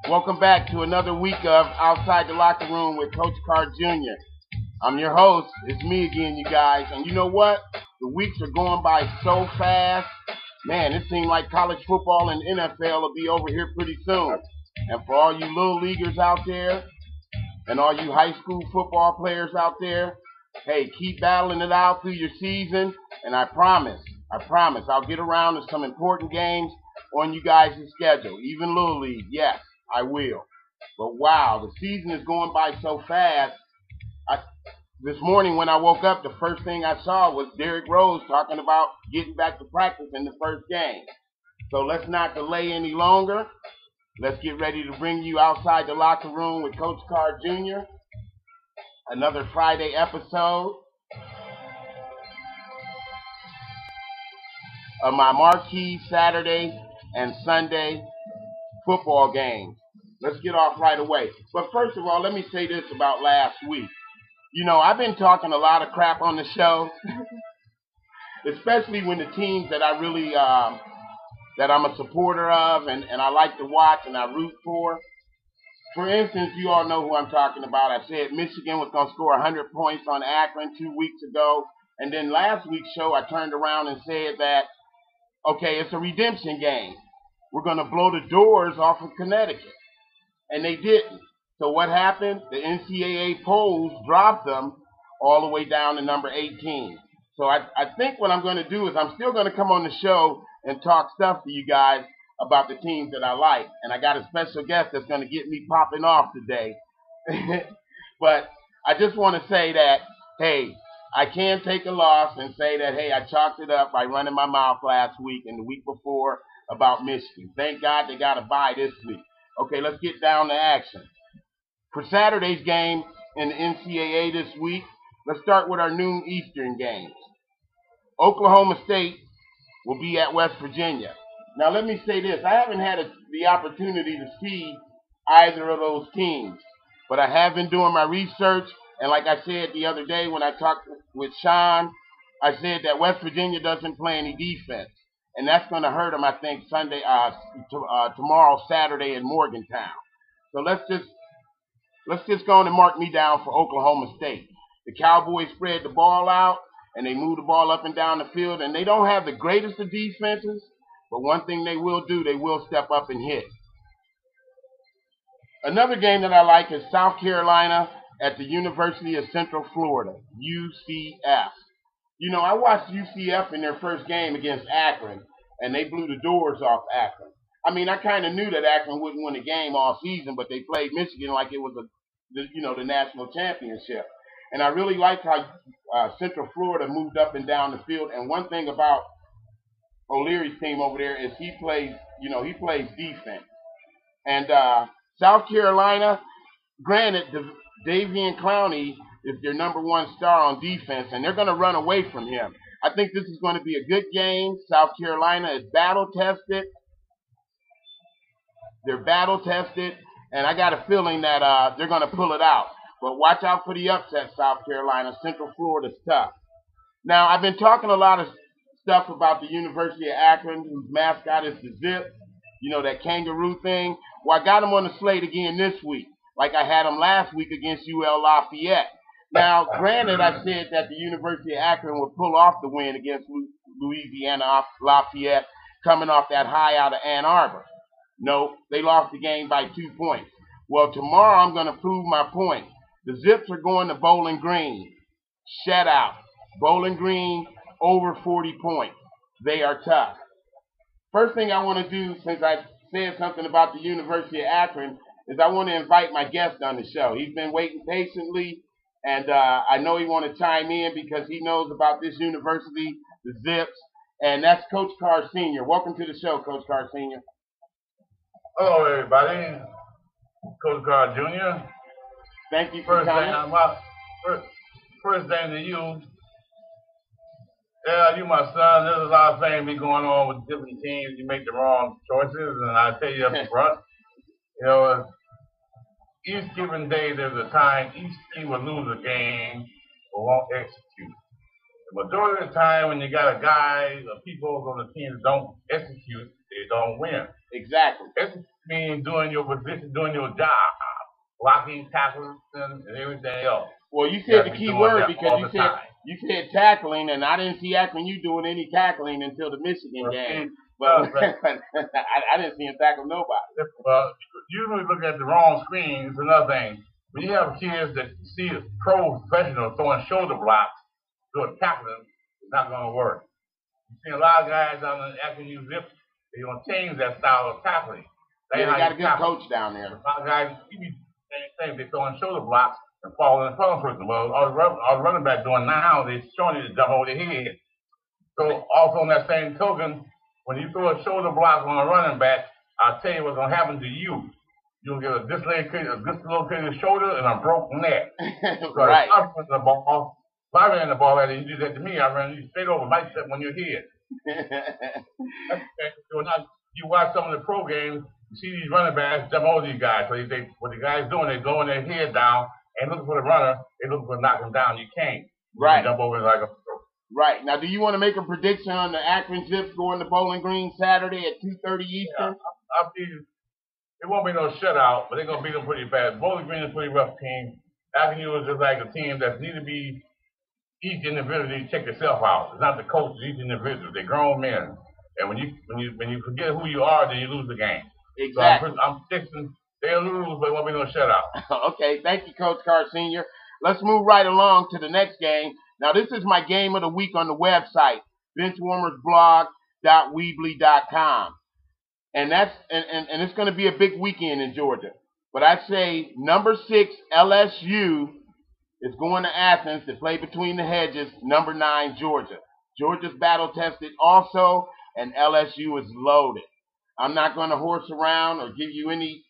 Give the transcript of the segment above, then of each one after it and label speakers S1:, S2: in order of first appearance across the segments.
S1: Welcome back to another week of Outside the Locker Room with Coach CARR Jr. I'm your host. It's me again, you guys. And you know what? The weeks are going by so fast. Man, it seems like college football and NFL will be over here pretty soon. And for all you little leaguers out there and all you high school football players out there, hey, keep battling it out through your season. And I promise, I'll get around to some important games on you guys' schedule. Even Little League, yes, I will. But wow, the season is going by so fast. This morning when I woke up, the first thing I saw was Derrick Rose talking about getting back to practice in the first game. So let's not delay any longer. Let's get ready to bring you Outside the Locker Room with Coach CARR Jr. Another Friday episode of my marquee Saturday and Sunday football games. Let's get off right away. But first of all, let me say this about last week. You know, I've been talking a lot of crap on the show, especially when the teams that I really, that I'm a supporter of and I like to watch and I root for. For instance, you all know who I'm talking about. I said Michigan was going to score 100 points on Akron 2 weeks ago. And then last week's show, I turned around and said that, okay, it's a redemption game. We're going to blow the doors off of Connecticut. And they didn't. So what happened? The NCAA polls dropped them all the way down to number 18. So I think what I'm going to do is I'm still going to come on the show and talk stuff to you guys about the teams that I like. And I got a special guest that's going to get me popping off today. But I just want to say that, hey, I can take a loss and say that, hey, I chalked it up by running my mouth last week and the week before about Michigan. Thank God they got a bye this week. Okay, let's get down to action. For Saturday's game in the NCAA this week, let's start with our noon Eastern games. Oklahoma State will be at West Virginia. Now let me say this. I haven't had the opportunity to see either of those teams, but I have been doing my research, and like I said the other day when I talked with Sean, I said that West Virginia doesn't play any defense, and that's going to hurt them, I think, tomorrow, Saturday in Morgantown. So let's just go on and mark me down for Oklahoma State. The Cowboys spread the ball out, and they move the ball up and down the field, and they don't have the greatest of defenses, but one thing they will do, they will step up and hit. Another game that I like is South Carolina at the University of Central Florida, UCF. You know, I watched UCF in their first game against Akron, and they blew the doors off Akron. I mean, I kind of knew that Akron wouldn't win a game all season, but they played Michigan like it was the national championship. And I really liked how Central Florida moved up and down the field. And one thing about O'Leary's team over there is he plays defense. And South Carolina, granted, Davian Clowney is their number one star on defense, and they're going to run away from him. I think this is going to be a good game. South Carolina is battle-tested. They're battle-tested, and I got a feeling that they're going to pull it out. But watch out for the upset, South Carolina. Central Florida's tough. Now, I've been talking a lot of stuff about the University of Akron, whose mascot is the Zip, that kangaroo thing. Well, I got them on the slate again this week, like I had them last week against UL Lafayette. Now, granted, I said that the University of Akron would pull off the win against Louisiana Lafayette coming off that high out of Ann Arbor. No, they lost the game by 2 points. Well, tomorrow I'm going to prove my point. The Zips are going to Bowling Green. Shut out. Bowling Green over 40 points. They are tough. First thing I want to do, since I said something about the University of Akron, is I want to invite my guest on the show. He's been waiting patiently, and I know he wants to chime in because he knows about this university, the Zips, and that's Coach CARR Sr. Welcome to the show, Coach CARR Sr.
S2: Hello, everybody. Coach CARR Jr.
S1: Thank you for coming.
S2: First thing to you. Yeah, you my son. There's a lot of things be going on with different teams. You make the wrong choices, and I tell you up front, each given day there's a time each team will lose a game or won't execute. The majority of the time when you got a guy or people on the team that don't execute, they don't win.
S1: Exactly.
S2: It means doing your position, doing your job, blocking, tackling, and everything else.
S1: Well, you
S2: You
S1: said
S2: got to
S1: the
S2: be
S1: key
S2: doing
S1: word
S2: that
S1: because
S2: all the time.
S1: you said tackling, and I didn't see you doing any tackling until the Michigan game. But I didn't see him tackle nobody.
S2: Usually look at the wrong screen. It's another thing. When you have kids that see professionals throwing shoulder blocks, doing tackling, it's not going to work. You see a lot of guys down there after you zip, they're going to change that style of tackling.
S1: Yeah, they got a good coach down there.
S2: A lot of guys, you be same thing. They're throwing shoulder blocks and falling in front of person. Well, all the running back doing now, they're showing you to jump over their head. So also on that same token, when you throw a shoulder block on a running back, I'll tell you what's going to happen to you. You'll get a dislocated shoulder and a broken neck. So
S1: right.
S2: If I ran the ball at you, you do that to me, I ran you straight over, might step on your head. You watch some of the pro games, you see these running backs jump over these guys. So what the guys doing, they're blowing their head down and looking for the runner. They're looking for to knock him down. You can't.
S1: Right.
S2: You jump over like a...
S1: Right. Now, do you want to make a prediction on the Akron Zips going to Bowling Green Saturday at 2:30 Eastern?
S2: Yeah, it won't be no shutout, but they're going to beat them pretty fast. Bowling Green is a pretty rough team. Akron is just like a team that need to be each individual to check yourself out. It's not the coach, it's each individual. They're grown men. And when you forget who you are, then you lose the game.
S1: Exactly.
S2: So I'm fixing they'll lose, but it won't be no shutout.
S1: Okay, thank you, Coach CARR Sr. Let's move right along to the next game. Now, this is my game of the week on the website, benchwarmersblog.weebly.com. And it's going to be a big weekend in Georgia. But I say number 6 LSU is going to Athens to play between the hedges, number 9 Georgia. Georgia's battle tested also, and LSU is loaded. I'm not going to horse around or give you any,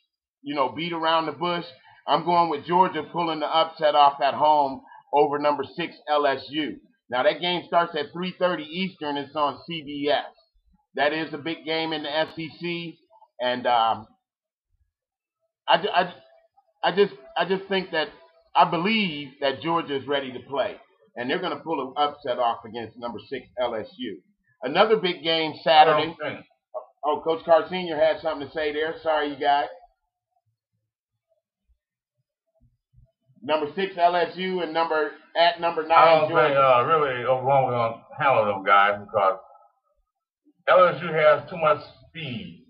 S1: beat around the bush. I'm going with Georgia pulling the upset off at home over number 6 LSU. Now that game starts at 3:30 Eastern. It's on CBS. That is a big game in the SEC, and I just think that I believe that Georgia is ready to play, and they're going to pull an upset off against number 6 LSU. Another big game Saturday. Oh, Coach CARR Sr. had something to say there. Sorry, you guys. Number 6 LSU and number 9 Georgia.
S2: I don't think really Oklahoma going to handle them guys because LSU has too much speed.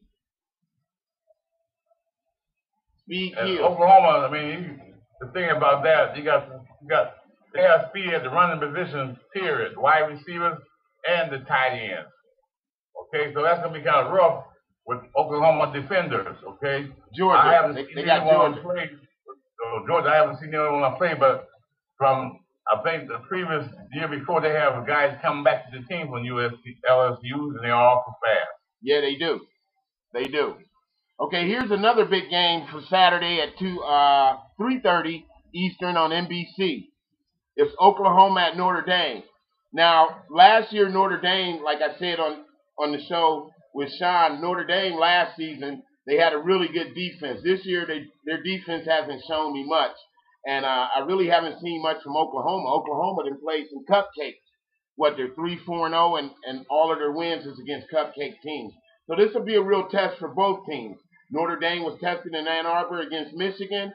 S1: Speed kills.
S2: Oklahoma, I mean, the thing about that, they have speed at the running position, period. Wide receivers and the tight ends. Okay, so that's going to be kind of rough with Oklahoma defenders, okay?
S1: Georgia.
S2: I haven't seen anyone
S1: Georgia.
S2: play. So Georgia, I haven't seen anyone play, but from, I think, the previous year before, they have guys come back to the team from LSU, and they're awful fast.
S1: Yeah, they do. They do. Okay, here's another big game for Saturday at 3:30 Eastern on NBC. It's Oklahoma at Notre Dame. Now, last year, Notre Dame, like I said on the show with Sean, Notre Dame last season, they had a really good defense. This year, their defense hasn't shown me much. And I really haven't seen much from Oklahoma. Oklahoma done played some cupcakes. They're 3-4-0, and all of their wins is against cupcake teams. So this will be a real test for both teams. Notre Dame was tested in Ann Arbor against Michigan.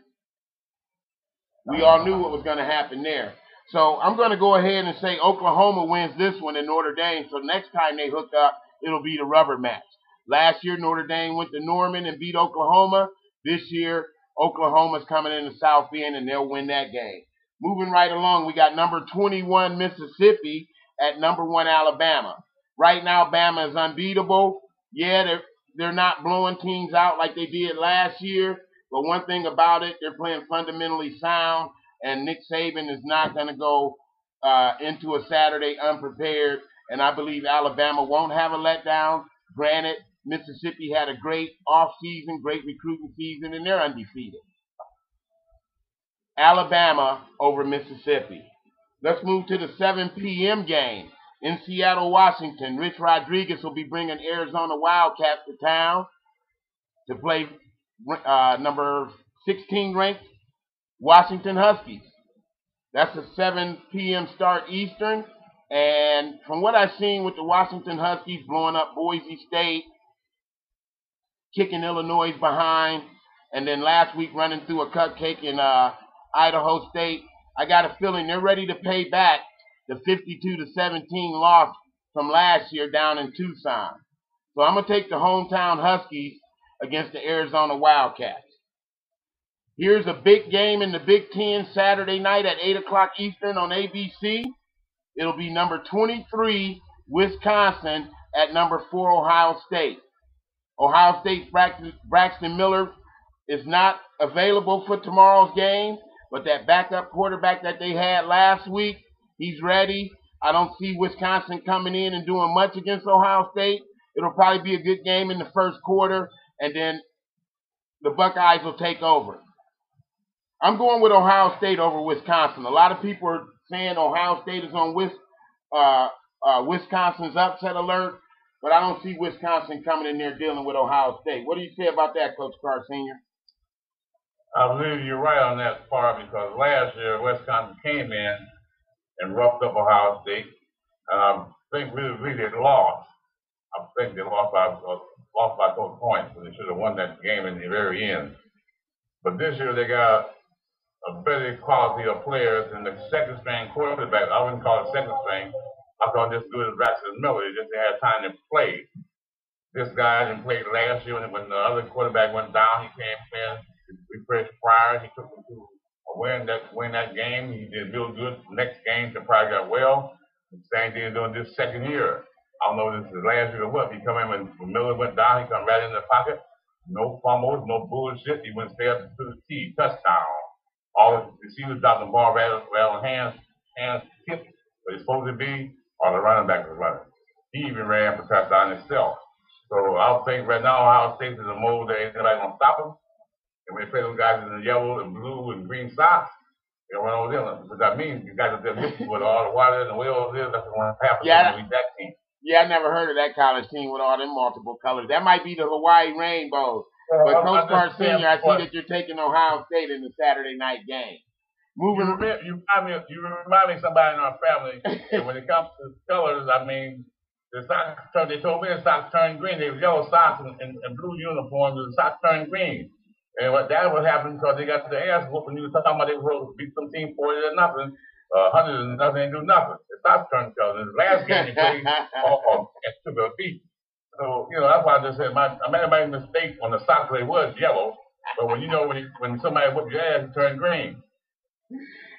S1: We all knew what was going to happen there. So I'm going to go ahead and say Oklahoma wins this one in Notre Dame. So next time they hook up, it'll be the rubber match. Last year, Notre Dame went to Norman and beat Oklahoma. This year, Oklahoma's coming into South Bend, and they'll win that game. Moving right along, we got number 21 Mississippi at number 1 Alabama. Right now, Bama is unbeatable. Yeah, they're not blowing teams out like they did last year. But one thing about it, they're playing fundamentally sound, and Nick Saban is not going to go into a Saturday unprepared. And I believe Alabama won't have a letdown. Granted, Mississippi had a great offseason, great recruiting season, and they're undefeated. Alabama over Mississippi. Let's move to the 7 p.m. game. In Seattle, Washington, Rich Rodriguez will be bringing Arizona Wildcats to town to play number 16 ranked Washington Huskies. That's a 7 p.m. start Eastern. And from what I've seen with the Washington Huskies blowing up Boise State, kicking Illinois behind, and then last week running through a cupcake in Idaho State. I got a feeling they're ready to pay back the 52-17 loss from last year down in Tucson. So I'm going to take the hometown Huskies against the Arizona Wildcats. Here's a big game in the Big Ten Saturday night at 8 o'clock Eastern on ABC. It'll be number 23, Wisconsin, at number 4, Ohio State. Ohio State's Braxton Miller is not available for tomorrow's game, but that backup quarterback that they had last week, he's ready. I don't see Wisconsin coming in and doing much against Ohio State. It'll probably be a good game in the first quarter, and then the Buckeyes will take over. I'm going with Ohio State over Wisconsin. A lot of people are saying Ohio State is on Wisconsin's upset alert, but I don't see Wisconsin coming in there dealing with Ohio State. What do you say about that, Coach CARR Sr.?
S2: I believe you're right on that part because last year Wisconsin came in and roughed up Ohio State. I think really they lost. I think they lost by 4 points, so they should have won that game in the very end. But this year they got a better quality of players than the second string quarterback. I wouldn't call it second string. I thought this good as Braxton Miller. They just had time to play. This guy didn't play last year when the other quarterback went down. He came in, refreshed Pryor. He took him to win that game. He did real good. Next game, the Pryor got well. The same thing he's doing this second year. I don't know if this is last year or what. He come in when Miller went down. He come right in the pocket. No fumbles, no bullshit. He went straight up to the T. Touchdown. All the receivers dropped the ball right on hands tipped where it's supposed to be, or the running back was running. He even ran for touchdown himself. So I think right now Ohio State is a mode that ain't nobody gonna stop them. And when they play those guys in the yellow and blue and green socks, they run over them. What that means, you guys are there with all the water and the wheels is, that's what happens when we beat that team.
S1: Yeah, I never heard of that college team with all them multiple colors. That might be the Hawaii Rainbows. But Coach CARR Sr., I see that you're taking Ohio State in the Saturday night game.
S2: You remind me of somebody in our family. And when it comes to colors, I mean, the socks they told me the socks turned green. They were yellow socks and blue uniforms, and the socks turned green. And that would happen because they got the ass whooping. You were talking about they were beat some team 40-0, 100-0, and do nothing. The socks turned colors. The last game they played took a beat. So, that's why I just said I made a mistake on the sock play was yellow, but when somebody whipped your ass, it turned green.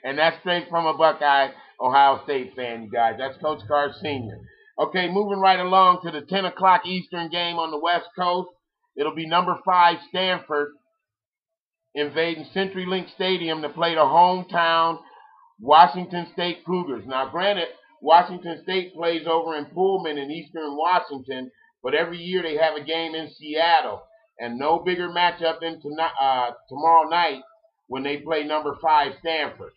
S1: And that's straight from a Buckeye Ohio State fan, you guys. That's Coach CARR Sr. Okay, moving right along to the 10 o'clock Eastern game on the West Coast. It'll be number 5 Stanford invading CenturyLink Stadium to play the hometown Washington State Cougars. Now, granted, Washington State plays over in Pullman in eastern Washington, but every year they have a game in Seattle, and no bigger matchup than tomorrow night when they play number 5 Stanford.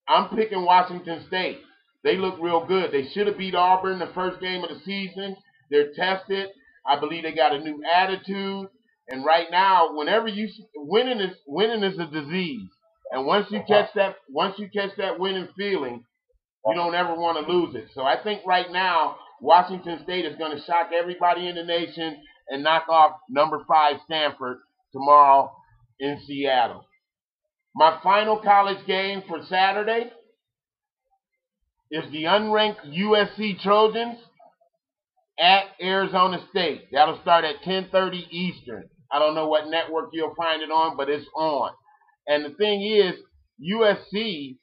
S1: I'm picking Washington State. They look real good. They should have beat Auburn the first game of the season. They're tested. I believe they got a new attitude. And right now, winning is a disease. And once you catch that winning feeling, you don't ever want to lose it. So I think right now, Washington State is going to shock everybody in the nation and knock off number 5 Stanford tomorrow in Seattle. My final college game for Saturday is the unranked USC Trojans at Arizona State. That'll start at 10:30 Eastern. I don't know what network you'll find it on, but it's on. And the thing is, USC,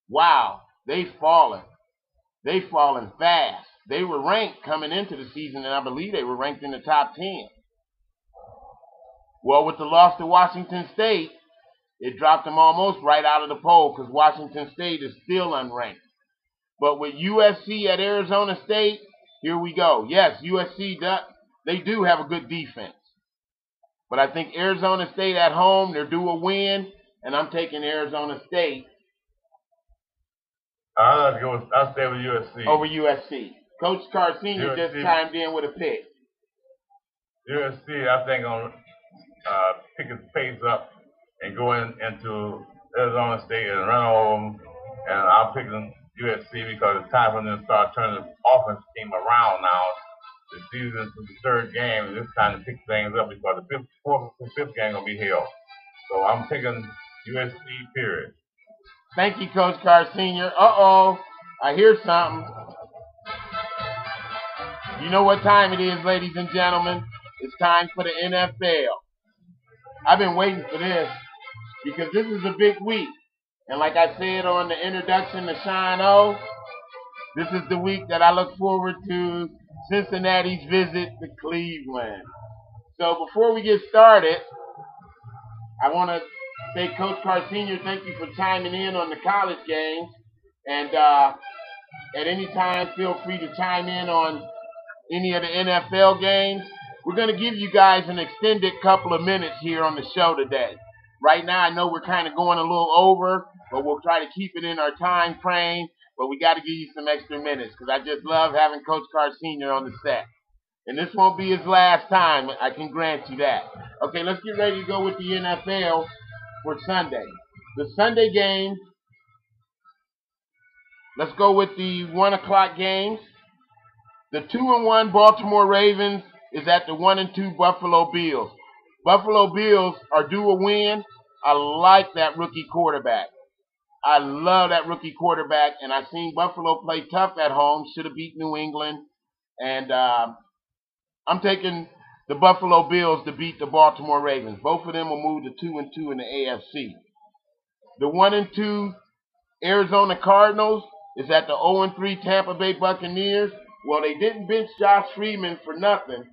S1: wow, they've fallen. They've fallen fast. They were ranked coming into the season, and I believe they were ranked in the top 10. Well, with the loss to Washington State, it dropped them almost right out of the poll because Washington State is still unranked. But with USC at Arizona State, here we go. Yes, USC, they do have a good defense. But I think Arizona State at home, they're due a win, and I'm taking Arizona State.
S2: I'll stay with USC.
S1: Over USC. Coach CARR Sr. just chimed in with a pick.
S2: USC, I think, going to pick its pace up and go into Arizona State and run over them. And I'll pick them USC because it's time for them to start turning the offense team around now the season to the third game, and this kind of pick things up because the fourth and fifth game gonna be held. So I'm taking USC. Period.
S1: Thank you, Coach Carr Sr. I hear something. You know what time it is, ladies and gentlemen? It's time for the NFL. I've been waiting for this because this is a big week. And like I said on the introduction to Sean O, this is the week that I look forward to Cincinnati's visit to Cleveland. So before we get started, I want to say, Coach Carr Sr., thank you for chiming in on the college games. And at any time, feel free to chime in on any of the NFL games. We're going to give you guys an extended couple of minutes here on the show today. Right now, I know we're kind of going a little over, but we'll try to keep it in our time frame. But we got to give you some extra minutes because I just love having Coach Carr Sr. on the set. And this won't be his last time, I can grant you that. Okay, let's get ready to go with the NFL for Sunday. The Sunday games, let's go with the 1 o'clock games. The 2-1 Baltimore Ravens is at the 1-2 Buffalo Bills. Buffalo Bills are due a win. I like that rookie quarterback. I love that rookie quarterback, and I've seen Buffalo play tough at home. Should have beat New England. And I'm taking the Buffalo Bills to beat the Baltimore Ravens. Both of them will move to 2-2 in the AFC. The 1-2 Arizona Cardinals is at the 0-3 Tampa Bay Buccaneers. Well, they didn't bench Josh Freeman for nothing.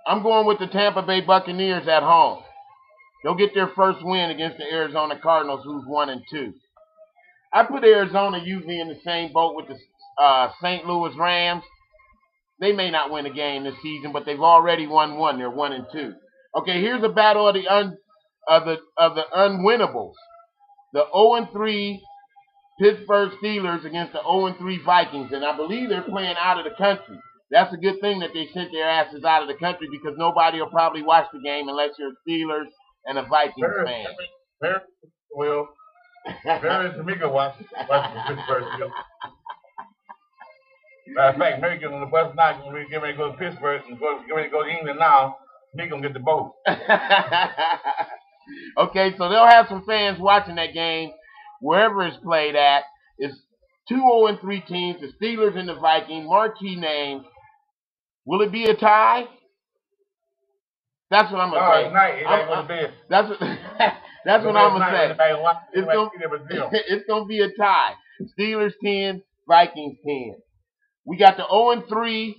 S1: I'm going with the Tampa Bay Buccaneers at home. They'll get their first win against the Arizona Cardinals, who's 1-2. I put Arizona usually in the same boat with the St. Louis Rams. They may not win a game this season, but they've already won one. They're 1-2. Okay, here's a battle of the unwinnables. The 0-3 Pittsburgh Steelers against the 0-3 Vikings, and I believe they're playing out of the country. That's a good thing that they sent their asses out of the country because nobody will probably watch the game unless you're a Steelers and a Vikings fan.
S2: Very well. Very Tamika watching the Pittsburgh Steelers. Matter of fact, Mary get on the bus now. We're getting ready to go to Pittsburgh and get ready to go to England now. Tamika gonna get the boat.
S1: Okay, so they'll have some fans watching that game wherever it's played at. It's two 0-3 teams, the Steelers and the Vikings, marquee names. Will it be a tie? That's what I'm gonna say. That's what I'm gonna say. It's gonna be a tie. Steelers 10, Vikings 10. We got the 0-3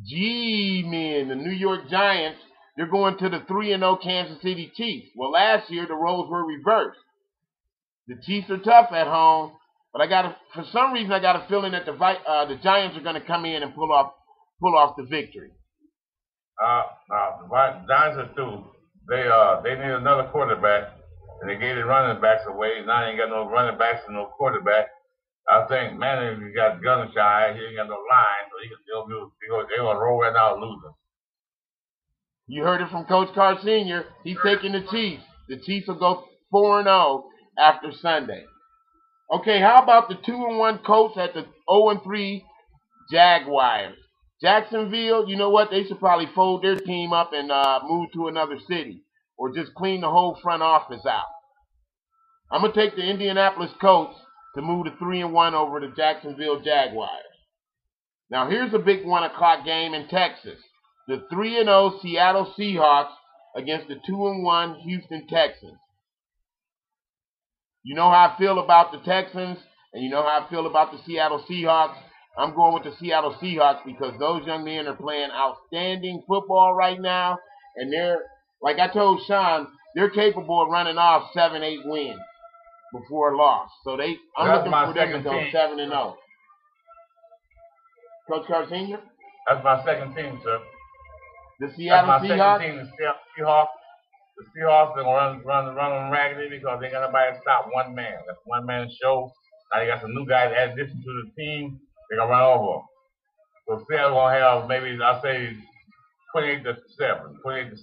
S1: G-men, the New York Giants. They're going to the 3-0 Kansas City Chiefs. Well, last year the roles were reversed. The Chiefs are tough at home, but for some reason I got a feeling that the Giants are going to come in and pull off the victory.
S2: The Giants are through. They need another quarterback, and they gave the running backs away. Now they ain't got no running backs and no quarterback. I think Manning got gun shy. He ain't got no line, so they're gonna roll right now losing.
S1: You heard it from Coach Carr Sr. He's taking the Chiefs. The Chiefs will go 4-0 after Sunday. Okay, how about the 2-1 Colts at the 0-3 Jaguars? Jacksonville, you know what? They should probably fold their team up and move to another city or just clean the whole front office out. I'm going to take the Indianapolis Colts to move to 3-1 over the Jacksonville Jaguars. Now, here's a big 1 o'clock game in Texas. The 3-0 Seattle Seahawks against the 2-1 Houston Texans. You know how I feel about the Texans, and you know how I feel about the Seattle Seahawks. I'm going with the Seattle Seahawks because those young men are playing outstanding football right now, and they're, like I told Sean, they're capable of running off 7-8 wins before a loss. So I'm looking for them to go 7-0. Coach Carr Sr.?
S2: That's my second team, sir.
S1: The Seattle Seahawks?
S2: Second team, the Seahawks. The Seahawks are going to run them raggedy because they ain't got nobody to stop one man. That's one man show. Now they got some new guys add addition to the team. They're going to run over them. So Seattle going to have maybe, I'll say, 28-7, 28-6.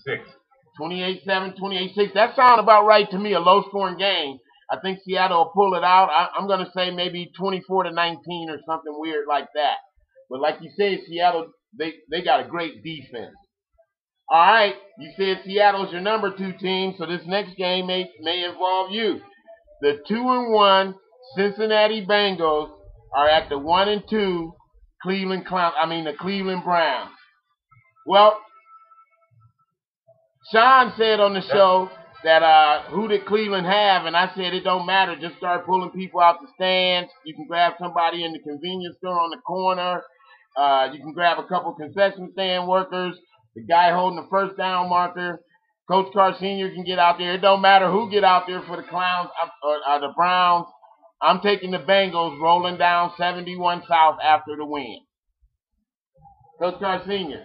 S1: 28-7, 28-6. That sounds about right to me, a low-scoring game. I think Seattle will pull it out. I'm going to say maybe 24-19 or something weird like that. But like you said, Seattle, they got a great defense. All right, you said Seattle's your number 2 team, so this next game may involve you. The 2-1 Cincinnati Bengals are at the 1-2 the Cleveland Browns. Well, Sean said on the show that who did Cleveland have, and I said it don't matter. Just start pulling people out the stands. You can grab somebody in the convenience store on the corner. You can grab a couple concession stand workers. The guy holding the first down marker. Coach Carr Sr. can get out there. It don't matter who get out there for the Clowns or the Browns. I'm taking the Bengals rolling down 71 South after the win. Coach Carr Sr.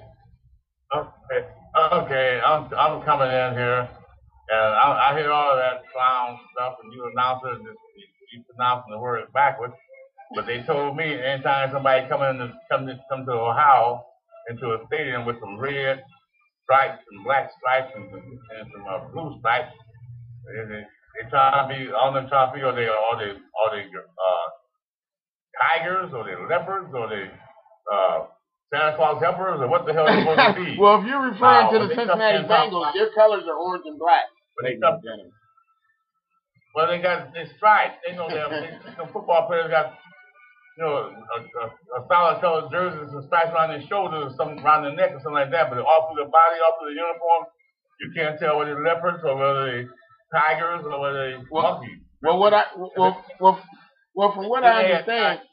S2: Okay, I'm coming in here, and I hear all of that clown stuff, and you announcers, you pronouncing the word backwards. But they told me anytime somebody come to Ohio into a stadium with some red stripes and black stripes and some blue stripes, they try to be on the top field. Are they tigers or they leopards or they Santa Claus helpers or what the hell are they supposed to be?
S1: Well, if you're referring to the Cincinnati Bengals, their colors are orange and black.
S2: Well, they got their stripes. They know some football players got a solid colored jersey and some stripes around their shoulders or something around their neck or something like that. But all through the body, all through the uniform, you can't tell whether they're leopards or whether they're tigers or whether they're monkeys.
S1: Well, from what I understand.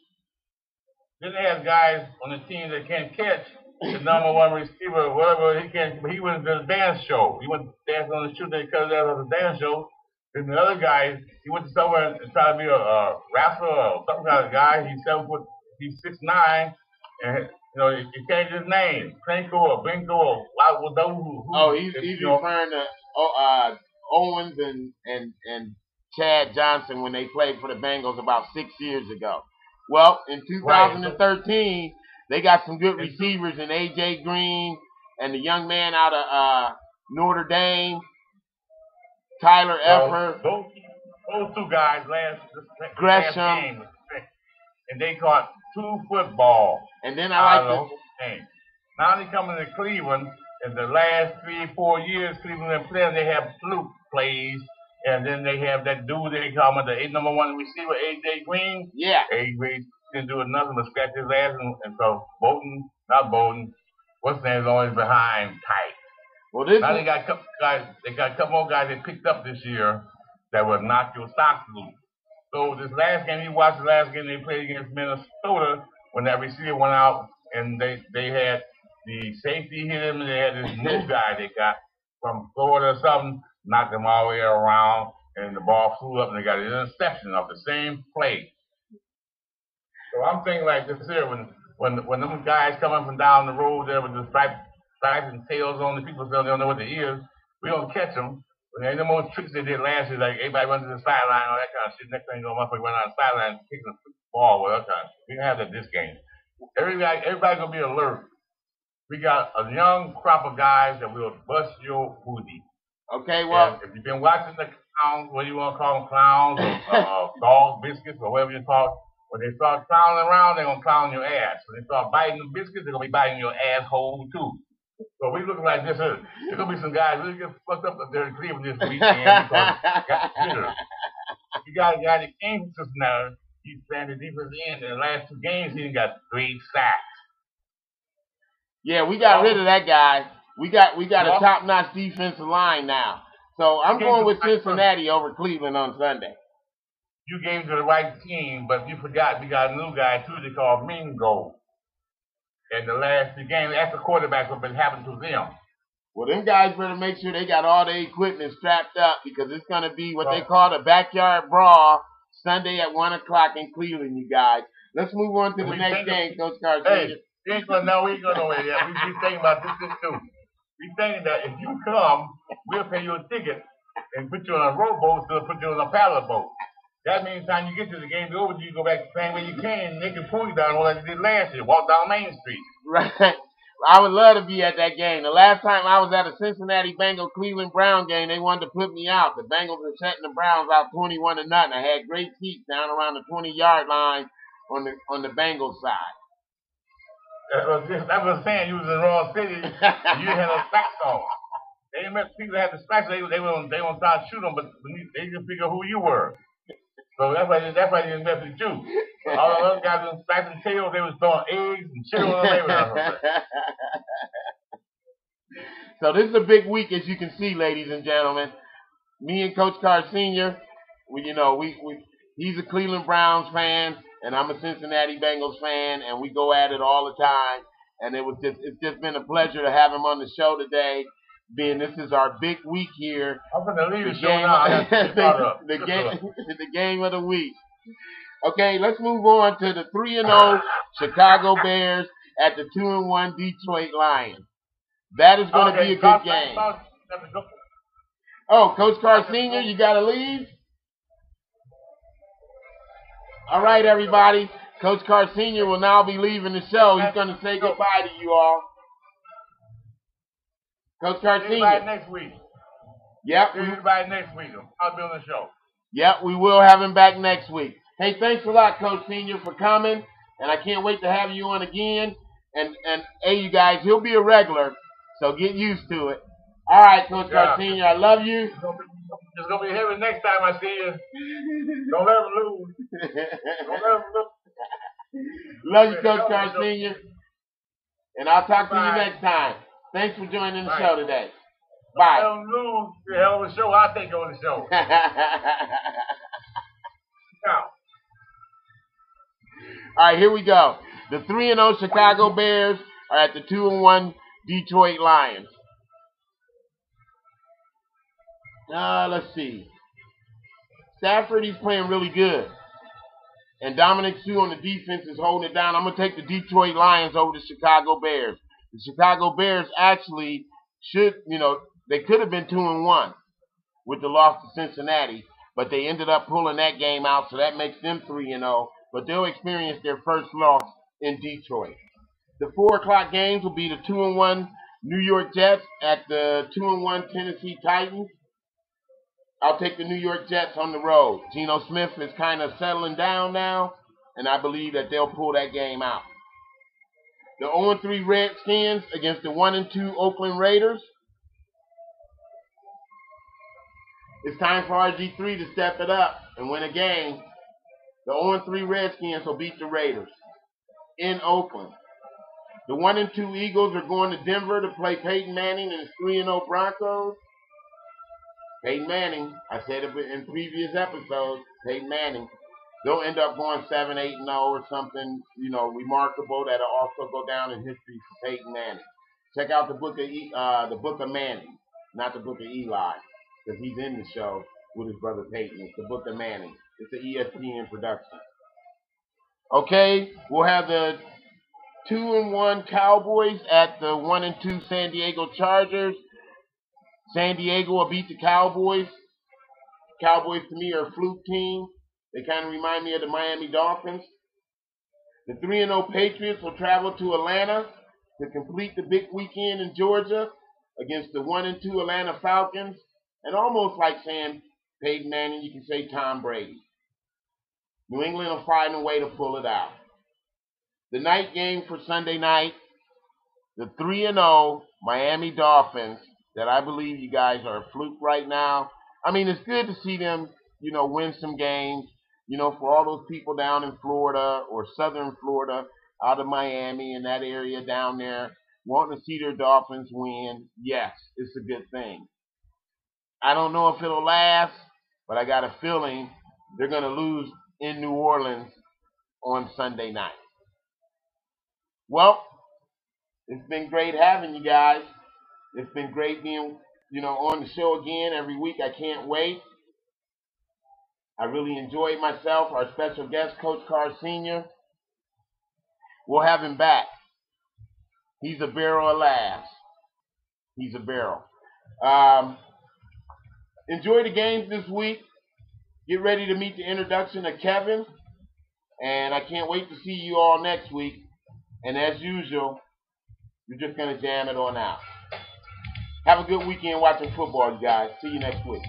S2: Then they have guys on the team that can't catch. The number 1 receiver, whatever he can. He went to the dance show. He went to dance on the shoot. They cut it out of the dance show. Then the other guy, he went to somewhere and tried to be a wrestler or some kind of guy. He's 6'9", and he changed his name, Plinko or Binko or
S1: Oh, he's referring to Owens and Chad Johnson when they played for the Bengals about 6 years ago. Well, in 2013, they got some good receivers in A.J. Green and the young man out of Notre Dame, Tyler Effert.
S2: Those 2 guys last
S1: Gresham.
S2: game, and they caught 2 footballs.
S1: And then I like
S2: this. Now they coming to Cleveland. In the last 3-4 years, Cleveland been playing. They have fluke plays. And then they have that dude they call him the number 1 receiver, A.J. Green.
S1: Yeah.
S2: A.J. Green didn't do nothing but scratch his ass. And so what's his name is always behind tight.
S1: Well,
S2: now they got a couple guys. They got a couple more guys they picked up this year that will knock your socks loose. So this last game, you watched the last game they played against Minnesota when that receiver went out and they had the safety hit him and they had this new guy they got from Florida or something. Knocked them all the way around, and the ball flew up, and they got an interception off the same play. So I'm thinking like this here, when them guys coming from down the road there with the stripes and tails on, the people still don't know what they is, we don't catch them. But ain't no more tricks they did last year, like everybody runs to the sideline, all that kind of shit. Next thing you know, motherfucker run on the sideline, kicking the ball, with that kind of shit. We can have that this game. Everybody gonna be alert. We got a young crop of guys that will bust your booty.
S1: Okay, well,
S2: if you've been watching the clowns, what do you want to call them, clowns or dog biscuits or whatever you call it, when they start clowning around, they're going to clown your ass. When they start biting the biscuits, they're going to be biting your asshole too. So we looking like this. There's going to be some guys really get fucked up there in Cleveland this weekend because got jitters. You got a guy that came from Cincinnati. He's playing the defensive end. In the last 2 games, he got 3 sacks.
S1: Yeah, we got rid of that guy. We got a top-notch defensive line now. So I'm going with Cincinnati over Cleveland on Sunday.
S2: You gave it to the right team, but you forgot we got a new guy, too, they call Mingo. In the last 2 games, that's the quarterbacks what been happening to them.
S1: Well, them guys better make sure they got all their equipment strapped up because it's going to be what they call the backyard brawl Sunday at 1 o'clock in Cleveland, you guys. Let's move on to the next game, Coach Carr.
S2: Hey, we ain't going nowhere yet. We thinking about this too. We thinking that if you come, we'll pay you a ticket and put you on a rowboat instead of put you on a paddle boat. That means time you get to the game over, you go back the same way you can, and they can pull you down like they did last year. Walk down Main Street.
S1: Right. I would love to be at that game. The last time I was at a Cincinnati Bengal Cleveland Brown game, they wanted to put me out. The Bengals were setting the Browns out 21-0. I had great seats down around the 20-yard line on the Bengals side.
S2: That was saying you was in the wrong city. You had a specs on. They didn't let people that had the specs. They won't try to shoot them, but they just figure who you were. So that's why they didn't mess with you. All the other guys in specs and tails, they was throwing eggs and shit on them.
S1: So this is a big week, as you can see, ladies and gentlemen. Me and Coach CARR Sr., he's a Cleveland Browns fan, and I'm a Cincinnati Bengals fan, and we go at it all the time. And it's just been a pleasure to have him on the show today. Being this is our big week here.
S2: I'm gonna leave the show now.
S1: The game of the week. Okay, let's move on to the 3-0 Chicago Bears at the 2-1 Detroit Lions. That is going to be a good game. Oh, Coach CARR Sr., you got to leave? All right, everybody. Coach CARR Sr. will now be leaving the show. He's going to say goodbye to you all. Coach CARR Sr.
S2: Everybody next week.
S1: Yep.
S2: Everybody next week. I'll be on the show.
S1: Yep, we will have him back next week. Hey, thanks a lot, Coach Sr., for coming. And I can't wait to have you on again. And hey, you guys, he'll be a regular. So get used to it. All right, Coach CARR Sr., I love you.
S2: It's going to be heavy next time I see you. Don't let him lose. Don't let him lose.
S1: Love you, Coach CARR Sr. And I'll talk to you next time. Thanks for joining the show today. Bye.
S2: Don't let him lose. The hell of a show. I'll take you on the show.
S1: All right, here we go. The 3-0 Chicago Bears are at the 2-1 Detroit Lions. Let's see. Stafford, he's playing really good. And Dominic Sue on the defense is holding it down. I'm going to take the Detroit Lions over the Chicago Bears. The Chicago Bears actually they could have been 2-1 with the loss to Cincinnati, but they ended up pulling that game out, so that makes them 3-0. But they'll experience their first loss in Detroit. The 4 o'clock games will be the 2-1 New York Jets at the 2-1 Tennessee Titans. I'll take the New York Jets on the road. Geno Smith is kind of settling down now, and I believe that they'll pull that game out. The 0-3 Redskins against the 1-2 Oakland Raiders. It's time for RG3 to step it up and win a game. The 0-3 Redskins will beat the Raiders in Oakland. The 1-2 Eagles are going to Denver to play Peyton Manning and his 3-0 Broncos. Peyton Manning, I said it in previous episodes, Peyton Manning, they'll end up going 7-8-0 or something, remarkable that'll also go down in history for Peyton Manning. Check out the book of Manning, not the book of Eli, because he's in the show with his brother Peyton. It's the book of Manning. It's an ESPN production. Okay, we'll have the 2-1 Cowboys at the 1-2 San Diego Chargers. San Diego will beat the Cowboys. Cowboys, to me, are a fluke team. They kind of remind me of the Miami Dolphins. The 3-0 Patriots will travel to Atlanta to complete the big weekend in Georgia against the 1-2 Atlanta Falcons. And almost like saying Peyton Manning, you can say Tom Brady. New England will find a way to pull it out. The night game for Sunday night, the 3-0 Miami Dolphins, that I believe you guys are a fluke right now. I mean, it's good to see them, win some games, for all those people down in Florida or southern Florida, out of Miami and that area down there, wanting to see their Dolphins win. Yes, it's a good thing. I don't know if it'll last, but I got a feeling they're going to lose in New Orleans on Sunday night. Well, it's been great having you guys. It's been great being, on the show again every week. I can't wait. I really enjoyed myself. Our special guest, Coach CARR Sr. We'll have him back. He's a barrel of laughs. He's a barrel. Enjoy the games this week. Get ready to meet the introduction of Kevin. And I can't wait to see you all next week. And as usual, You're just going to jam it on out. Have a good weekend watching football, you guys. See you next week.